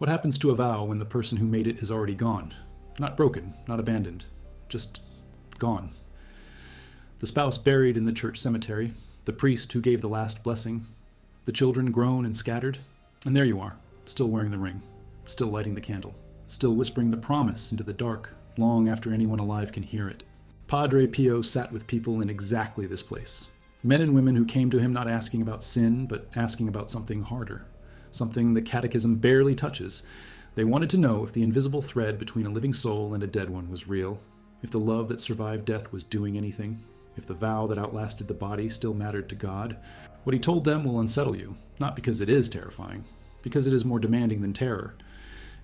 What happens to a vow when the person who made it is already gone? Not broken, not abandoned, just gone. The spouse buried in the church cemetery, the priest who gave the last blessing, the children grown and scattered, and there you are, still wearing the ring, still lighting the candle, still whispering the promise into the dark, long after anyone alive can hear it. Padre Pio sat with people in exactly this place. Men and women who came to him not asking about sin, but asking about something harder, something the catechism barely touches. They wanted to know if the invisible thread between a living soul and a dead one was real, if the love that survived death was doing anything, if the vow that outlasted the body still mattered to God. What he told them will unsettle you, not because it is terrifying, because it is more demanding than terror.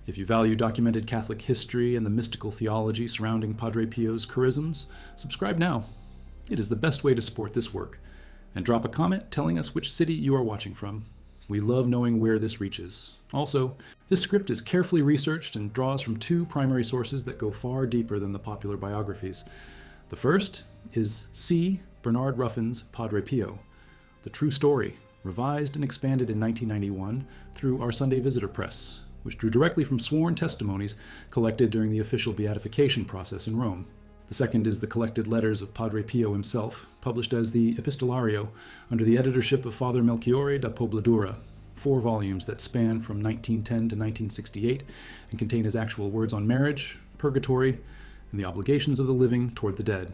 If you value documented Catholic history and the mystical theology surrounding Padre Pio's charisms, subscribe now. It is the best way to support this work. And drop a comment telling us which city you are watching from. We love knowing where this reaches. Also, this script is carefully researched and draws from two primary sources that go far deeper than the popular biographies. The first is C. Bernard Ruffin's Padre Pio, the true story, revised and expanded in 1991 through Our Sunday Visitor Press, which drew directly from sworn testimonies collected during the official beatification process in Rome. The second is the collected letters of Padre Pio himself, published as the Epistolario under the editorship of Father Melchiorre da Pobladura, 4 volumes that span from 1910 to 1968 and contain his actual words on marriage, purgatory, and the obligations of the living toward the dead.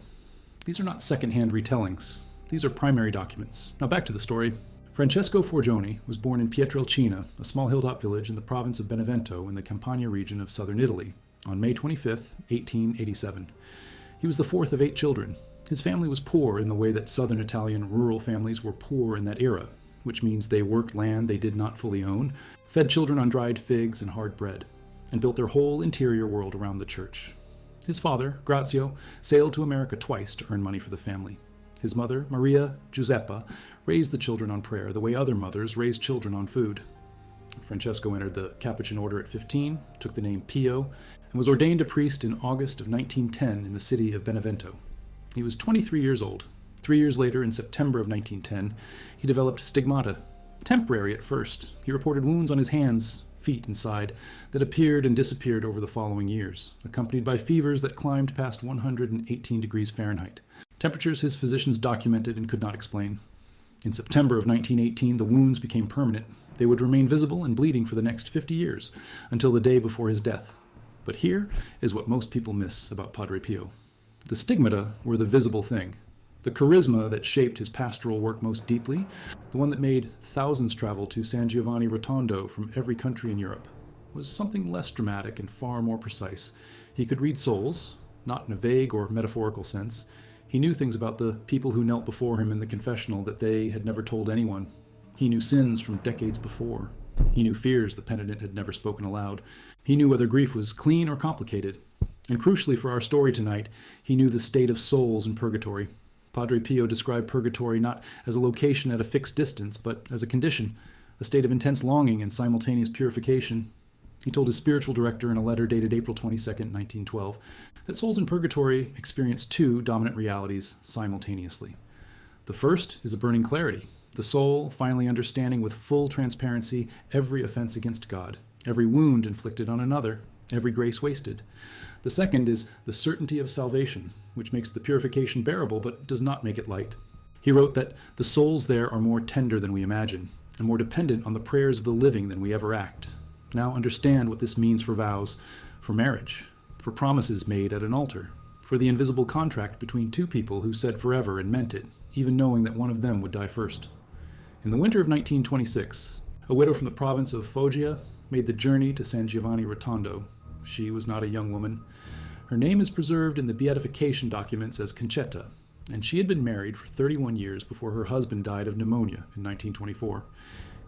These are not second-hand retellings. These are primary documents. Now back to the story. Francesco Forgione was born in Pietrelcina, a small hilltop village in the province of Benevento in the Campania region of southern Italy, on May 25, 1887. He was the fourth of 8 children. His family was poor in the way that southern Italian rural families were poor in that era, which means they worked land they did not fully own, fed children on dried figs and hard bread, and built their whole interior world around the church. His father, Grazio, sailed to America twice to earn money for the family. His mother, Maria Giuseppa, raised the children on prayer the way other mothers raised children on food. Francesco entered the Capuchin order at 15, took the name Pio, and was ordained a priest in August of 1910 in the city of Benevento. He was 23 years old. 3 years later, in September of 1910, he developed stigmata. Temporary at first, he reported wounds on his hands, feet, and side that appeared and disappeared over the following years, accompanied by fevers that climbed past 118 degrees Fahrenheit. Temperatures his physicians documented and could not explain. In September of 1918, the wounds became permanent. They would remain visible and bleeding for the next 50 years, until the day before his death. But here is what most people miss about Padre Pio. The stigmata were the visible thing. The charisma that shaped his pastoral work most deeply, the one that made thousands travel to San Giovanni Rotondo from every country in Europe, was something less dramatic and far more precise. He could read souls, not in a vague or metaphorical sense. He knew things about the people who knelt before him in the confessional that they had never told anyone. He knew sins from decades before. He knew fears the penitent had never spoken aloud. He knew whether grief was clean or complicated. And crucially for our story tonight, he knew the state of souls in purgatory. Padre Pio described purgatory not as a location at a fixed distance, but as a condition, a state of intense longing and simultaneous purification. He told his spiritual director in a letter dated April 22, 1912, that souls in purgatory experience 2 dominant realities simultaneously. The first is a burning clarity, the soul finally understanding with full transparency every offense against God, every wound inflicted on another, every grace wasted. The second is the certainty of salvation, which makes the purification bearable but does not make it light. He wrote that the souls there are more tender than we imagine, and more dependent on the prayers of the living than we ever act. Now understand what this means for vows, for marriage, for promises made at an altar, for the invisible contract between 2 people who said forever and meant it, even knowing that one of them would die first. In the winter of 1926, a widow from the province of Foggia made the journey to San Giovanni Rotondo. She was not a young woman. Her name is preserved in the beatification documents as Concetta, and she had been married for 31 years before her husband died of pneumonia in 1924.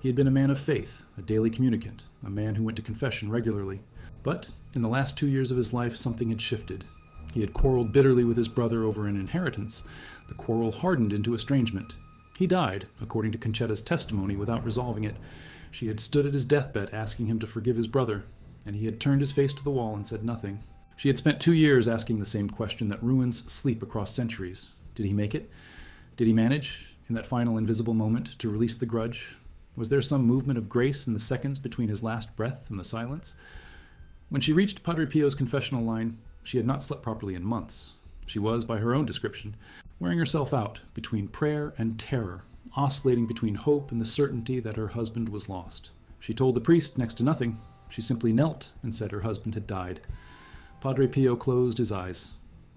He had been a man of faith, a daily communicant, a man who went to confession regularly. But in the last 2 years of his life, something had shifted. He had quarreled bitterly with his brother over an inheritance. The quarrel hardened into estrangement. He died, according to Concetta's testimony, without resolving it. She had stood at his deathbed asking him to forgive his brother, and he had turned his face to the wall and said nothing. She had spent 2 years asking the same question that ruins sleep across centuries. Did he make it? Did he manage, in that final invisible moment, to release the grudge? Was there some movement of grace in the seconds between his last breath and the silence? When she reached Padre Pio's confessional line, she had not slept properly in months. She was, by her own description, wearing herself out between prayer and terror, oscillating between hope and the certainty that her husband was lost. She told the priest next to nothing. She simply knelt and said her husband had died. Padre Pio closed his eyes.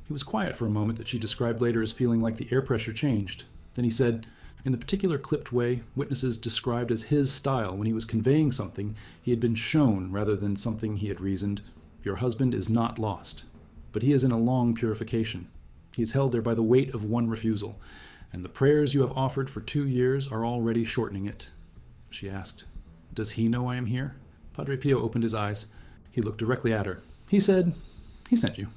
He was quiet for a moment that she described later as feeling like the air pressure changed. Then he said, in the particular clipped way witnesses described as his style when he was conveying something he had been shown rather than something he had reasoned, "Your husband is not lost, but he is in a long purification. He is held there by the weight of one refusal, and the prayers you have offered for 2 years are already shortening it." She asked, "Does he know I am here?" Padre Pio opened his eyes. He looked directly at her. He said, "He sent you."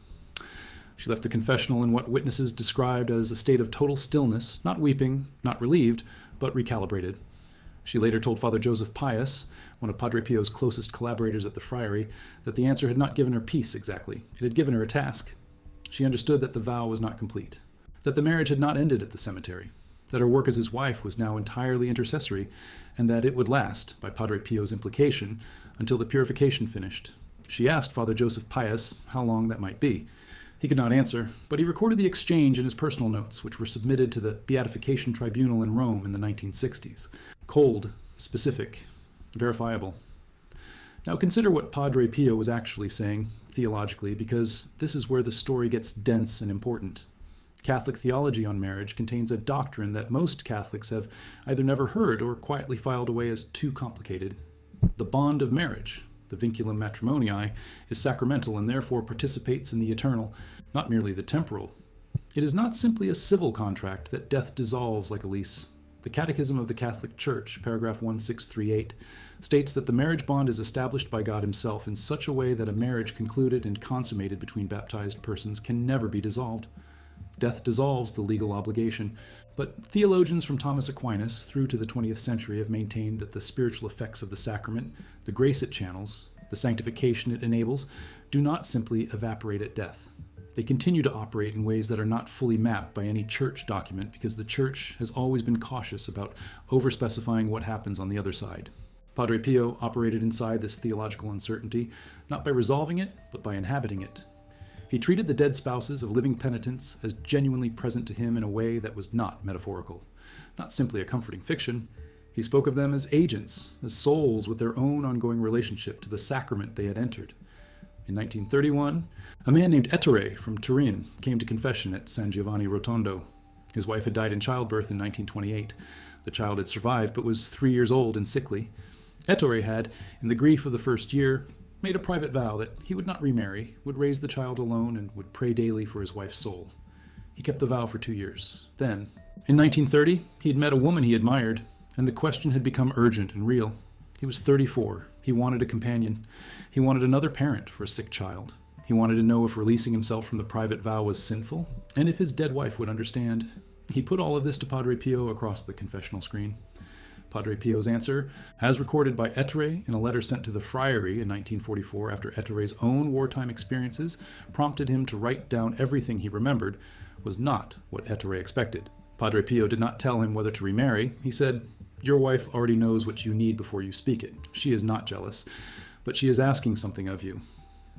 She left the confessional in what witnesses described as a state of total stillness, not weeping, not relieved, but recalibrated. She later told Father Joseph Pius, one of Padre Pio's closest collaborators at the friary, that the answer had not given her peace exactly. It had given her a task. She understood that the vow was not complete, that the marriage had not ended at the cemetery, that her work as his wife was now entirely intercessory, and that it would last, by Padre Pio's implication, until the purification finished. She asked Father Joseph Pius how long that might be. He could not answer, but he recorded the exchange in his personal notes, which were submitted to the Beatification Tribunal in Rome in the 1960s. Cold, specific, verifiable. Now consider what Padre Pio was actually saying, theologically, because this is where the story gets dense and important. Catholic theology on marriage contains a doctrine that most Catholics have either never heard or quietly filed away as too complicated. The bond of marriage, the vinculum matrimonii, is sacramental and therefore participates in the eternal, not merely the temporal. It is not simply a civil contract that death dissolves like a lease. The Catechism of the Catholic Church, paragraph 1638, states that the marriage bond is established by God himself in such a way that a marriage concluded and consummated between baptized persons can never be dissolved. Death dissolves the legal obligation, but theologians from Thomas Aquinas through to the 20th century have maintained that the spiritual effects of the sacrament, the grace it channels, the sanctification it enables, do not simply evaporate at death. They continue to operate in ways that are not fully mapped by any church document because the church has always been cautious about overspecifying what happens on the other side. Padre Pio operated inside this theological uncertainty, not by resolving it, but by inhabiting it. He treated the dead spouses of living penitents as genuinely present to him in a way that was not metaphorical, not simply a comforting fiction. He spoke of them as agents, as souls with their own ongoing relationship to the sacrament they had entered. In 1931, a man named Ettore from Turin came to confession at San Giovanni Rotondo. His wife had died in childbirth in 1928. The child had survived but was 3 years old and sickly. Ettore had, in the grief of the first year, made a private vow that he would not remarry, would raise the child alone, and would pray daily for his wife's soul. He kept the vow for 2 years. Then, in 1930, he had met a woman he admired, and the question had become urgent and real. He was 34. He wanted a companion. He wanted another parent for a sick child. He wanted to know if releasing himself from the private vow was sinful, and if his dead wife would understand. He put all of this to Padre Pio across the confessional screen. Padre Pio's answer, as recorded by Ettore in a letter sent to the friary in 1944 after Ettore's own wartime experiences prompted him to write down everything he remembered, was not what Ettore expected. Padre Pio did not tell him whether to remarry. He said, "Your wife already knows what you need before you speak it. She is not jealous, but she is asking something of you.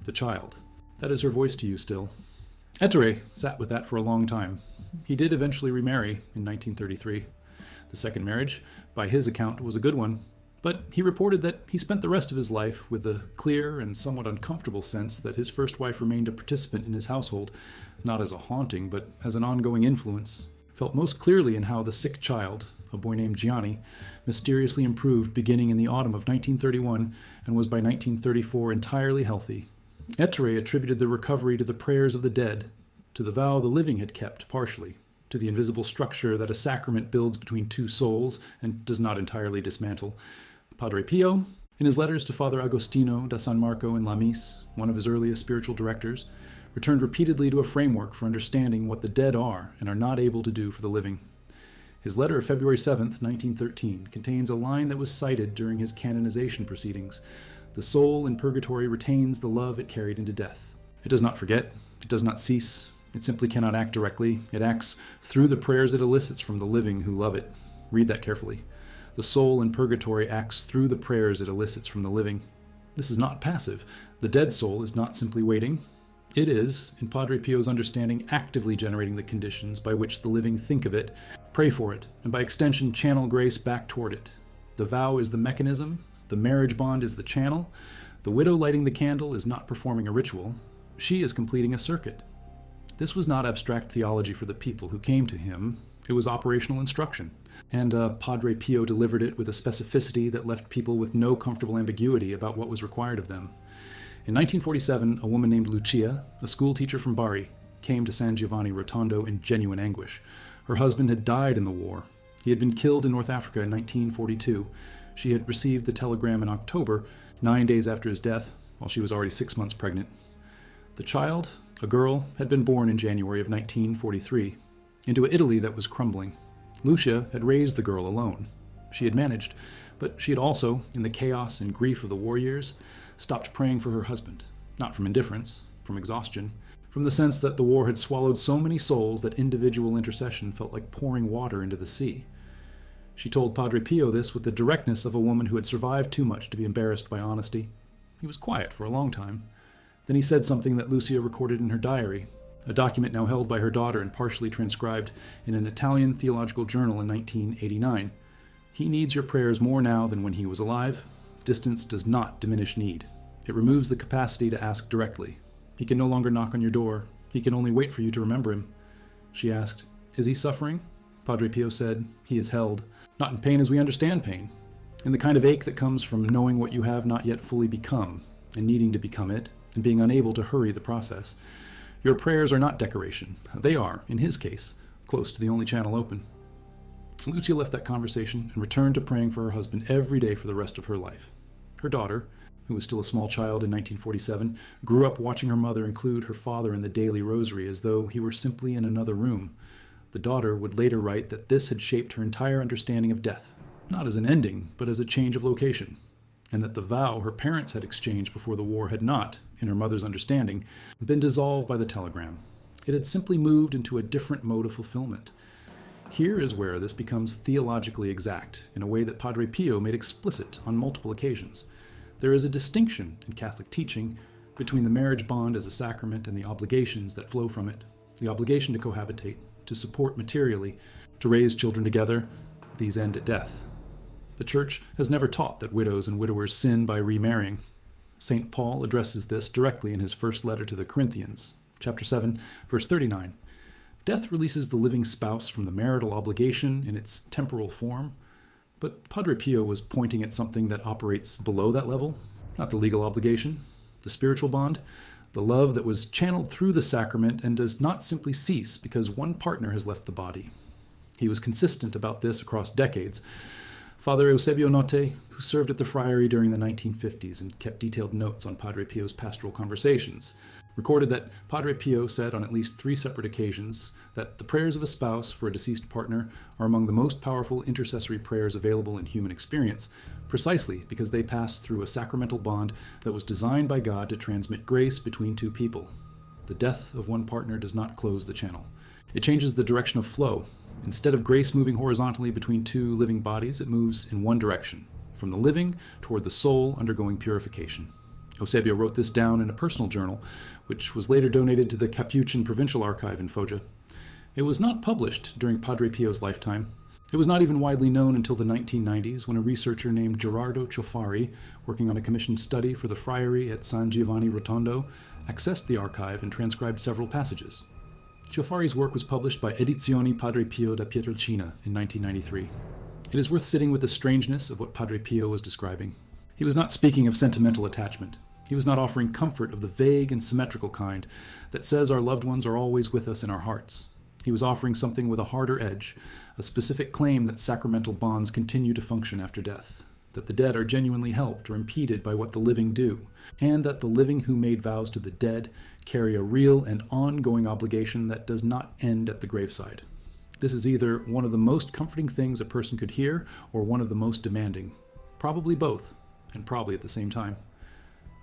The child. That is her voice to you still." Ettore sat with that for a long time. He did eventually remarry in 1933. The second marriage, by his account, was a good one, but he reported that he spent the rest of his life with the clear and somewhat uncomfortable sense that his first wife remained a participant in his household, not as a haunting, but as an ongoing influence, felt most clearly in how the sick child, a boy named Gianni, mysteriously improved beginning in the autumn of 1931 and was by 1934 entirely healthy. Ettore attributed the recovery to the prayers of the dead, to the vow the living had kept partially, to the invisible structure that a sacrament builds between two souls and does not entirely dismantle. Padre Pio, in his letters to Father Agostino da San Marco in Lamis, one of his earliest spiritual directors, returned repeatedly to a framework for understanding what the dead are and are not able to do for the living. His letter of February 7, 1913, contains a line that was cited during his canonization proceedings. The soul in purgatory retains the love it carried into death. It does not forget. It does not cease. It simply cannot act directly. It acts through the prayers it elicits from the living who love it. Read that carefully. The soul in purgatory acts through the prayers it elicits from the living. This is not passive. The dead soul is not simply waiting. It is, in Padre Pio's understanding, actively generating the conditions by which the living think of it, pray for it, and by extension channel grace back toward it. The vow is the mechanism, the marriage bond is the channel. The widow lighting the candle is not performing a ritual. She is completing a circuit. This was not abstract theology for the people who came to him. It was operational instruction. And Padre Pio delivered it with a specificity that left people with no comfortable ambiguity about what was required of them. In 1947, a woman named Lucia, a school teacher from Bari, came to San Giovanni Rotondo in genuine anguish. Her husband had died in the war. He had been killed in North Africa in 1942. She had received the telegram in October, 9 days after his death, while she was already 6 months pregnant. The child, a girl, had been born in January of 1943, into an Italy that was crumbling. Lucia had raised the girl alone. She had managed, but she had also, in the chaos and grief of the war years, stopped praying for her husband, not from indifference, from exhaustion, from the sense that the war had swallowed so many souls that individual intercession felt like pouring water into the sea. She told Padre Pio this with the directness of a woman who had survived too much to be embarrassed by honesty. He was quiet for a long time. Then he said something that Lucia recorded in her diary, a document now held by her daughter and partially transcribed in an Italian theological journal in 1989. He needs your prayers more now than when he was alive. Distance does not diminish need. It removes the capacity to ask directly. He can no longer knock on your door. He can only wait for you to remember him. She asked, "Is he suffering?" Padre Pio said, "He is held, not in pain as we understand pain, in the kind of ache that comes from knowing what you have not yet fully become, and needing to become it, and being unable to hurry the process. Your prayers are not decoration. They are, in his case, close to the only channel open." Lucia left that conversation and returned to praying for her husband every day for the rest of her life. Her daughter, who was still a small child in 1947, grew up watching her mother include her father in the daily rosary as though he were simply in another room. The daughter would later write that this had shaped her entire understanding of death, not as an ending, but as a change of location, and that the vow her parents had exchanged before the war had not, in her mother's understanding, been dissolved by the telegram. It had simply moved into a different mode of fulfillment. Here is where this becomes theologically exact, in a way that Padre Pio made explicit on multiple occasions. There is a distinction in Catholic teaching between the marriage bond as a sacrament and the obligations that flow from it. The obligation to cohabitate, to support materially, to raise children together, these end at death. The Church has never taught that widows and widowers sin by remarrying. St. Paul addresses this directly in his first letter to the Corinthians, chapter 7, verse 39. Death releases the living spouse from the marital obligation in its temporal form, but Padre Pio was pointing at something that operates below that level, not the legal obligation, the spiritual bond, the love that was channeled through the sacrament and does not simply cease because one partner has left the body. He was consistent about this across decades. Father Eusebio Notte, who served at the friary during the 1950s and kept detailed notes on Padre Pio's pastoral conversations, recorded that Padre Pio said on at least 3 separate occasions that the prayers of a spouse for a deceased partner are among the most powerful intercessory prayers available in human experience, precisely because they pass through a sacramental bond that was designed by God to transmit grace between two people. The death of one partner does not close the channel. It changes the direction of flow. Instead of grace moving horizontally between two living bodies, it moves in one direction, from the living toward the soul undergoing purification. Eusebio wrote this down in a personal journal, which was later donated to the Capuchin Provincial Archive in Foggia. It was not published during Padre Pio's lifetime. It was not even widely known until the 1990s, when a researcher named Gerardo Ciofari, working on a commissioned study for the friary at San Giovanni Rotondo, accessed the archive and transcribed several passages. Ciofari's work was published by Edizioni Padre Pio da Pietrelcina in 1993. It is worth sitting with the strangeness of what Padre Pio was describing. He was not speaking of sentimental attachment. He was not offering comfort of the vague and symmetrical kind that says our loved ones are always with us in our hearts. He was offering something with a harder edge, a specific claim that sacramental bonds continue to function after death, that the dead are genuinely helped or impeded by what the living do, and that the living who made vows to the dead carry a real and ongoing obligation that does not end at the graveside. This is either one of the most comforting things a person could hear or one of the most demanding. Probably both, and probably at the same time.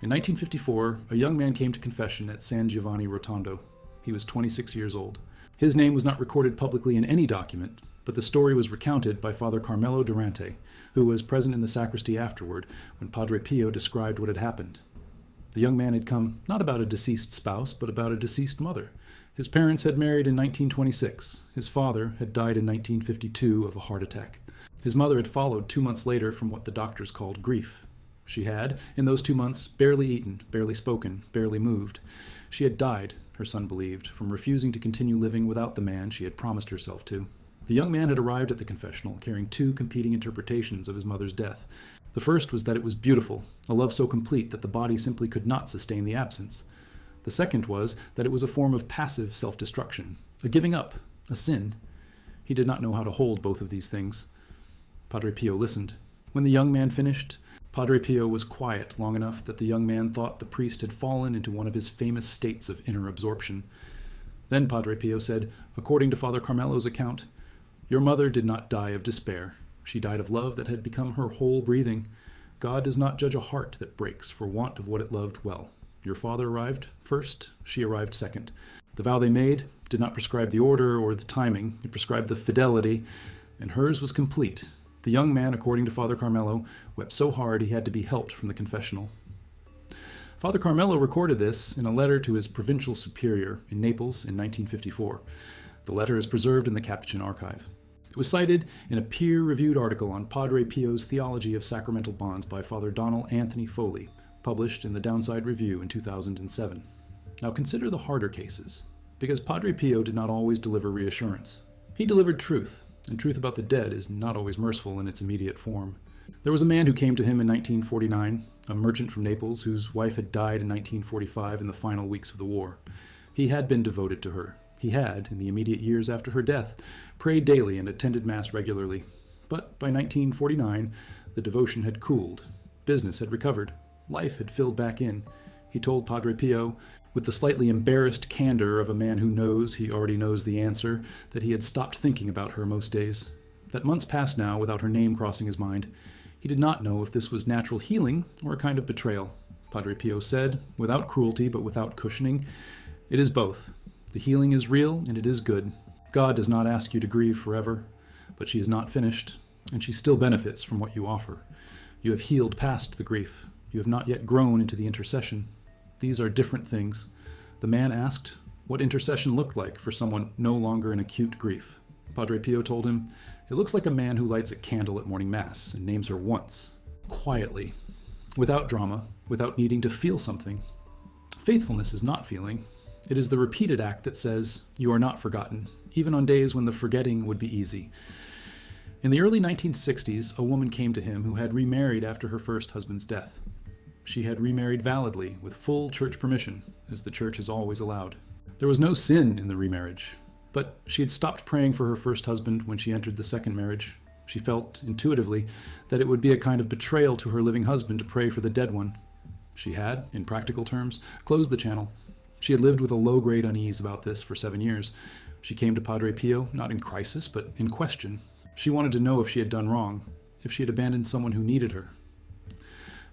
In 1954, a young man came to confession at San Giovanni Rotondo. He was 26 years old. His name was not recorded publicly in any document, but the story was recounted by Father Carmelo Durante, who was present in the sacristy afterward when Padre Pio described what had happened. The young man had come not about a deceased spouse, but about a deceased mother. His parents had married in 1926. His father had died in 1952 of a heart attack. His mother had followed 2 months later from what the doctors called grief. She had, in those 2 months, barely eaten, barely spoken, barely moved. She had died, her son believed, from refusing to continue living without the man she had promised herself to. The young man had arrived at the confessional carrying 2 competing interpretations of his mother's death. The first was that it was beautiful, a love so complete that the body simply could not sustain the absence. The second was that it was a form of passive self-destruction, a giving up, a sin. He did not know how to hold both of these things. Padre Pio listened. When the young man finished, Padre Pio was quiet long enough that the young man thought the priest had fallen into one of his famous states of inner absorption. Then Padre Pio said, according to Father Carmelo's account, "Your mother did not die of despair. She died of love that had become her whole breathing. God does not judge a heart that breaks for want of what it loved well. Your father arrived first, she arrived second. The vow they made did not prescribe the order or the timing, it prescribed the fidelity, and hers was complete. The young man, according to Father Carmelo, wept so hard he had to be helped from the confessional." Father Carmelo recorded this in a letter to his provincial superior in Naples in 1954. The letter is preserved in the Capuchin archive. It was cited in a peer-reviewed article on Padre Pio's Theology of Sacramental Bonds by Father Donald Anthony Foley, published in the Downside Review in 2007. Now consider the harder cases, because Padre Pio did not always deliver reassurance. He delivered truth, and truth about the dead is not always merciful in its immediate form. There was a man who came to him in 1949, a merchant from Naples whose wife had died in 1945 in the final weeks of the war. He had been devoted to her. He had, in the immediate years after her death, prayed daily and attended Mass regularly. But by 1949, the devotion had cooled. Business had recovered. Life had filled back in. He told Padre Pio, with the slightly embarrassed candor of a man who knows he already knows the answer, that he had stopped thinking about her most days. That months passed now without her name crossing his mind. He did not know if this was natural healing or a kind of betrayal. Padre Pio said, without cruelty but without cushioning, "It is both. The healing is real and it is good. God does not ask you to grieve forever, but she is not finished, and she still benefits from what you offer. You have healed past the grief. You have not yet grown into the intercession. These are different things." The man asked what intercession looked like for someone no longer in acute grief. Padre Pio told him, "It looks like a man who lights a candle at morning mass and names her once, quietly, without drama, without needing to feel something. Faithfulness is not feeling. It is the repeated act that says, you are not forgotten, even on days when the forgetting would be easy." In the early 1960s, a woman came to him who had remarried after her first husband's death. She had remarried validly, with full church permission, as the church has always allowed. There was no sin in the remarriage, but she had stopped praying for her first husband when she entered the second marriage. She felt, intuitively, that it would be a kind of betrayal to her living husband to pray for the dead one. She had, in practical terms, closed the channel. She had lived with a low-grade unease about this for 7 years. She came to Padre Pio, not in crisis, but in question. She wanted to know if she had done wrong, if she had abandoned someone who needed her.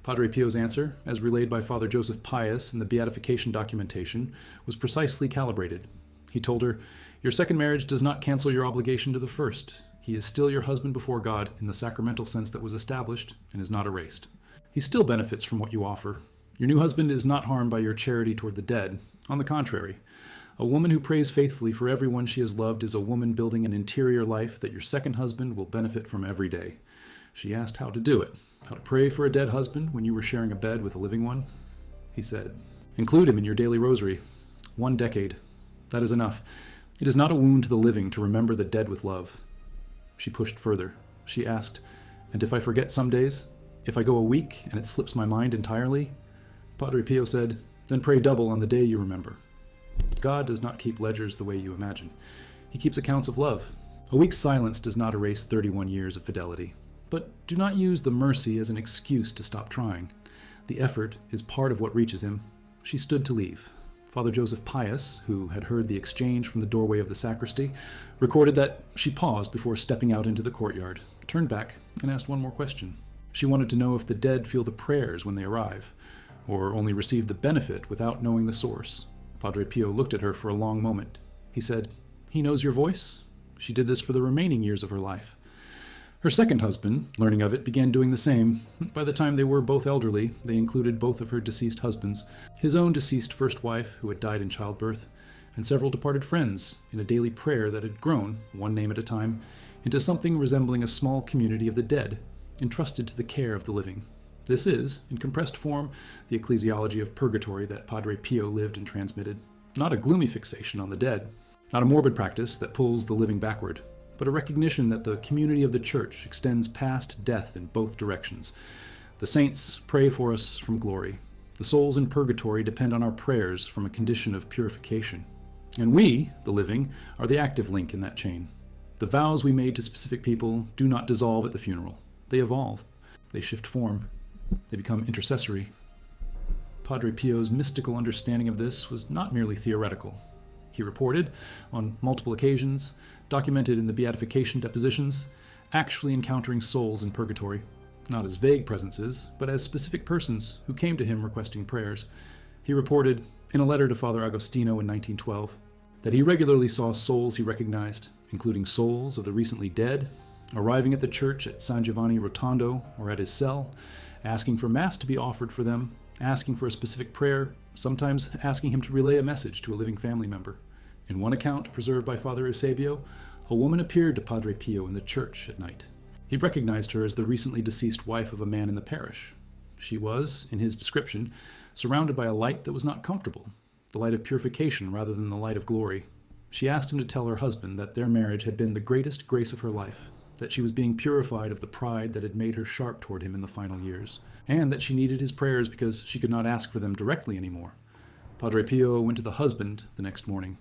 Padre Pio's answer, as relayed by Father Joseph Pius in the beatification documentation, was precisely calibrated. He told her, "Your second marriage does not cancel your obligation to the first. He is still your husband before God in the sacramental sense that was established and is not erased. He still benefits from what you offer. Your new husband is not harmed by your charity toward the dead. On the contrary, a woman who prays faithfully for everyone she has loved is a woman building an interior life that your second husband will benefit from every day." She asked how to do it, how to pray for a dead husband when you were sharing a bed with a living one. He said, "Include him in your daily rosary. 1 decade. That is enough. It is not a wound to the living to remember the dead with love." She pushed further. She asked, "And if I forget some days? If I go a week and it slips my mind entirely?" Padre Pio said, "Then pray double on the day you remember." God does not keep ledgers the way you imagine. He keeps accounts of love. A week's silence does not erase 31 years of fidelity. But do not use the mercy as an excuse to stop trying. The effort is part of what reaches him. She stood to leave. Father Joseph Pius, who had heard the exchange from the doorway of the sacristy, recorded that she paused before stepping out into the courtyard, turned back, and asked one more question. She wanted to know if the dead feel the prayers when they arrive, or only receive the benefit without knowing the source. Padre Pio looked at her for a long moment. He said, "He knows your voice?" She did this for the remaining years of her life. Her second husband, learning of it, began doing the same. By the time they were both elderly, they included both of her deceased husbands, his own deceased first wife, who had died in childbirth, and several departed friends, in a daily prayer that had grown, one name at a time, into something resembling a small community of the dead, entrusted to the care of the living. This is, in compressed form, the ecclesiology of purgatory that Padre Pio lived and transmitted. Not a gloomy fixation on the dead, not a morbid practice that pulls the living backward, but a recognition that the community of the Church extends past death in both directions. The saints pray for us from glory. The souls in purgatory depend on our prayers from a condition of purification. And we, the living, are the active link in that chain. The vows we made to specific people do not dissolve at the funeral. They evolve. They shift form. They become intercessory. Padre Pio's mystical understanding of this was not merely theoretical. He reported, on multiple occasions, documented in the beatification depositions, actually encountering souls in purgatory, not as vague presences, but as specific persons who came to him requesting prayers. He reported, in a letter to Father Agostino in 1912, that he regularly saw souls he recognized, including souls of the recently dead, arriving at the church at San Giovanni Rotondo or at his cell, asking for Mass to be offered for them, asking for a specific prayer, sometimes asking him to relay a message to a living family member. In one account, preserved by Father Eusebio, a woman appeared to Padre Pio in the church at night. He recognized her as the recently deceased wife of a man in the parish. She was, in his description, surrounded by a light that was not comfortable, the light of purification rather than the light of glory. She asked him to tell her husband that their marriage had been the greatest grace of her life, that she was being purified of the pride that had made her sharp toward him in the final years, and that she needed his prayers because she could not ask for them directly anymore. Padre Pio went to the husband the next morning.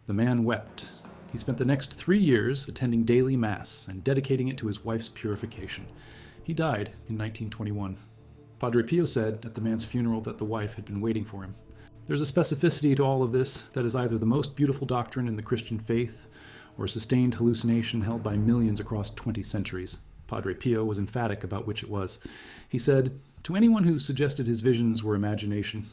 The man wept. He spent the next 3 years attending daily Mass and dedicating it to his wife's purification. He died in 1921. Padre Pio said at the man's funeral that the wife had been waiting for him. There's a specificity to all of this that is either the most beautiful doctrine in the Christian faith or a sustained hallucination held by millions across 20 centuries. Padre Pio was emphatic about which it was. He said, "To anyone who suggested his visions were imagination,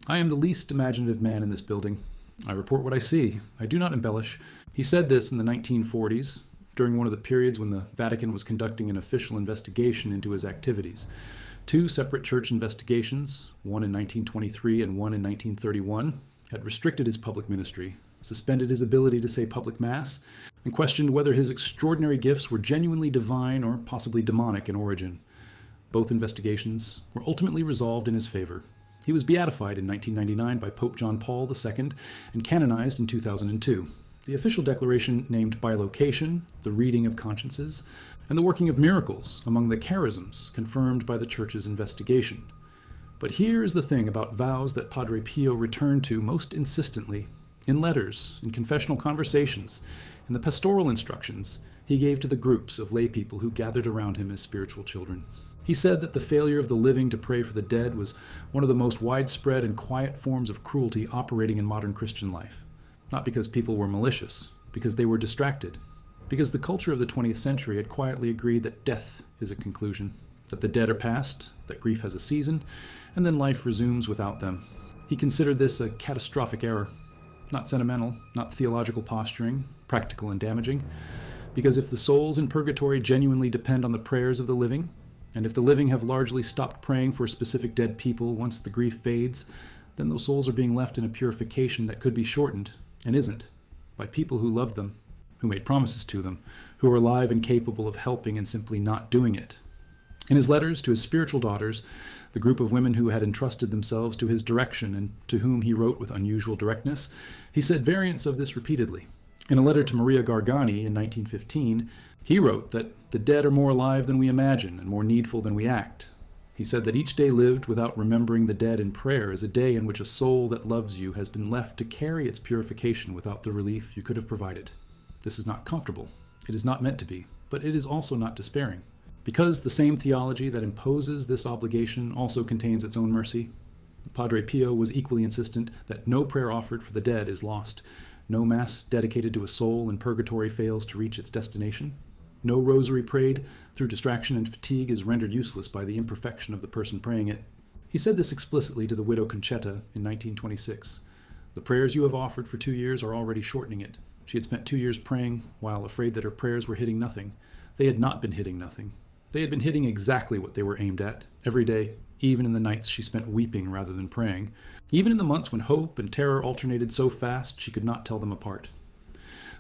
I am the least imaginative man in this building. I report what I see. I do not embellish." He said this in the 1940s, during one of the periods when the Vatican was conducting an official investigation into his activities. 2 separate church investigations, one in 1923 and one in 1931, had restricted his public ministry, suspended his ability to say public Mass, and questioned whether his extraordinary gifts were genuinely divine or possibly demonic in origin. Both investigations were ultimately resolved in his favor. He was beatified in 1999 by Pope John Paul II and canonized in 2002. The official declaration named bilocation, the reading of consciences, and the working of miracles among the charisms confirmed by the Church's investigation. But here is the thing about vows that Padre Pio returned to most insistently, in letters, in confessional conversations, in the pastoral instructions he gave to the groups of lay people who gathered around him as spiritual children. He said that the failure of the living to pray for the dead was one of the most widespread and quiet forms of cruelty operating in modern Christian life. Not because people were malicious, because they were distracted, because the culture of the 20th century had quietly agreed that death is a conclusion, that the dead are past, that grief has a season, and then life resumes without them. He considered this a catastrophic error, not sentimental, not theological posturing, practical and damaging, because if the souls in purgatory genuinely depend on the prayers of the living, and if the living have largely stopped praying for specific dead people once the grief fades, then those souls are being left in a purification that could be shortened, and isn't, by people who loved them, who made promises to them, who are alive and capable of helping and simply not doing it. In his letters to his spiritual daughters, the group of women who had entrusted themselves to his direction and to whom he wrote with unusual directness, he said variants of this repeatedly. In a letter to Maria Gargani in 1915, he wrote that the dead are more alive than we imagine and more needful than we act. He said that each day lived without remembering the dead in prayer is a day in which a soul that loves you has been left to carry its purification without the relief you could have provided. This is not comfortable. It is not meant to be, but it is also not despairing. Because the same theology that imposes this obligation also contains its own mercy, Padre Pio was equally insistent that no prayer offered for the dead is lost, no Mass dedicated to a soul in purgatory fails to reach its destination, no rosary prayed through distraction and fatigue is rendered useless by the imperfection of the person praying it. He said this explicitly to the widow Concetta in 1926. The prayers you have offered for 2 years are already shortening it. She had spent 2 years praying while afraid that her prayers were hitting nothing. They had not been hitting nothing. They had been hitting exactly what they were aimed at, every day, even in the nights she spent weeping rather than praying, even in the months when hope and terror alternated so fast she could not tell them apart.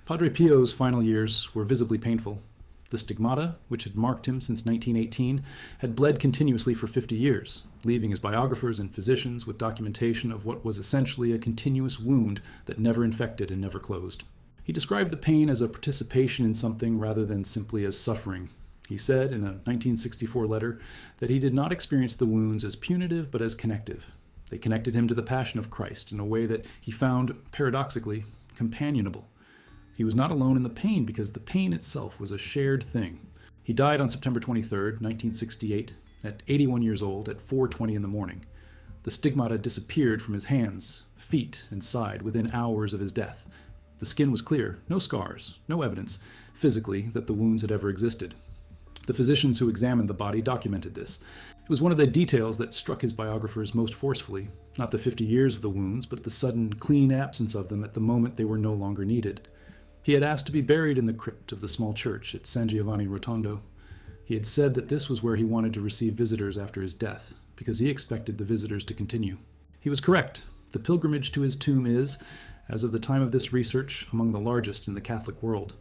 Padre Pio's final years were visibly painful. The stigmata, which had marked him since 1918, had bled continuously for 50 years, leaving his biographers and physicians with documentation of what was essentially a continuous wound that never infected and never closed. He described the pain as a participation in something rather than simply as suffering. He said in a 1964 letter that he did not experience the wounds as punitive but as connective. They connected him to the Passion of Christ in a way that he found, paradoxically, companionable. He was not alone in the pain because the pain itself was a shared thing. He died on September 23, 1968, at 81 years old at 4:20 in the morning. The stigmata disappeared from his hands, feet, and side within hours of his death. The skin was clear, no scars, no evidence, physically, that the wounds had ever existed. The physicians who examined the body documented this. It was one of the details that struck his biographers most forcefully, not the 50 years of the wounds, but the sudden, clean absence of them at the moment they were no longer needed. He had asked to be buried in the crypt of the small church at San Giovanni Rotondo. He had said that this was where he wanted to receive visitors after his death, because he expected the visitors to continue. He was correct. The pilgrimage to his tomb is, as of the time of this research, among the largest in the Catholic world.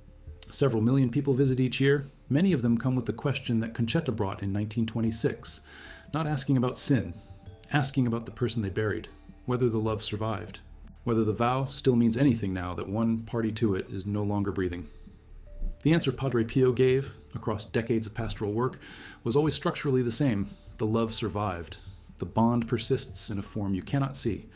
Several million people visit each year. Many of them come with the question that Conchetta brought in 1926, not asking about sin, asking about the person they buried, whether the love survived, whether the vow still means anything now that one party to it is no longer breathing. The answer Padre Pio gave, across decades of pastoral work, was always structurally the same. The love survived. The bond persists in a form you cannot see.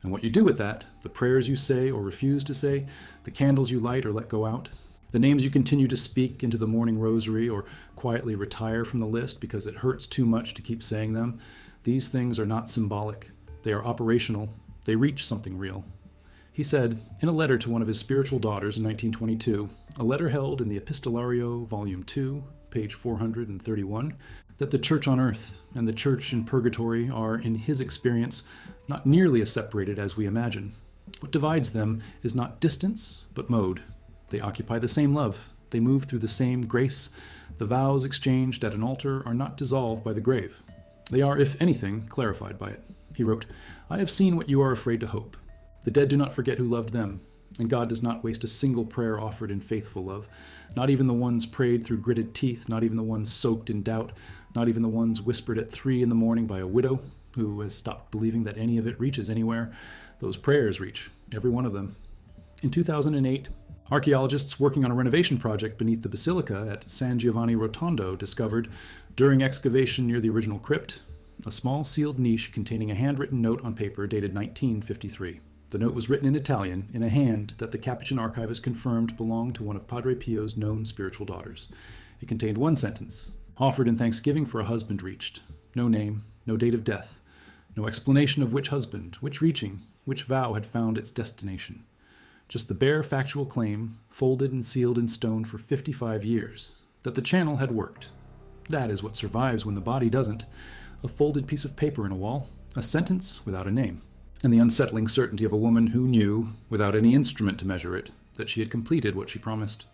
And what you do with that, the prayers you say or refuse to say, the candles you light or let go out, the names you continue to speak into the morning rosary or quietly retire from the list because it hurts too much to keep saying them, these things are not symbolic. They are operational. They reach something real. He said, in a letter to one of his spiritual daughters in 1922, a letter held in the Epistolario, Volume 2, page 431, that the church on earth and the church in purgatory are, in his experience, not nearly as separated as we imagine. What divides them is not distance, but mode. They occupy the same love. They move through the same grace. The vows exchanged at an altar are not dissolved by the grave. They are, if anything, clarified by it. He wrote, I have seen what you are afraid to hope. The dead do not forget who loved them, and God does not waste a single prayer offered in faithful love, not even the ones prayed through gritted teeth, not even the ones soaked in doubt, not even the ones whispered at 3 a.m. by a widow who has stopped believing that any of it reaches anywhere. Those prayers reach, every one of them. In 2008, archaeologists working on a renovation project beneath the basilica at San Giovanni Rotondo discovered, during excavation near the original crypt, a small sealed niche containing a handwritten note on paper dated 1953. The note was written in Italian in a hand that the Capuchin archivist confirmed belonged to one of Padre Pio's known spiritual daughters. It contained one sentence, offered in thanksgiving for a husband reached. No name, no date of death, no explanation of which husband, which reaching, which vow had found its destination. Just the bare factual claim, folded and sealed in stone for 55 years, that the channel had worked. That is what survives when the body doesn't. A folded piece of paper in a wall, a sentence without a name, and the unsettling certainty of a woman who knew, without any instrument to measure it, that she had completed what she promised.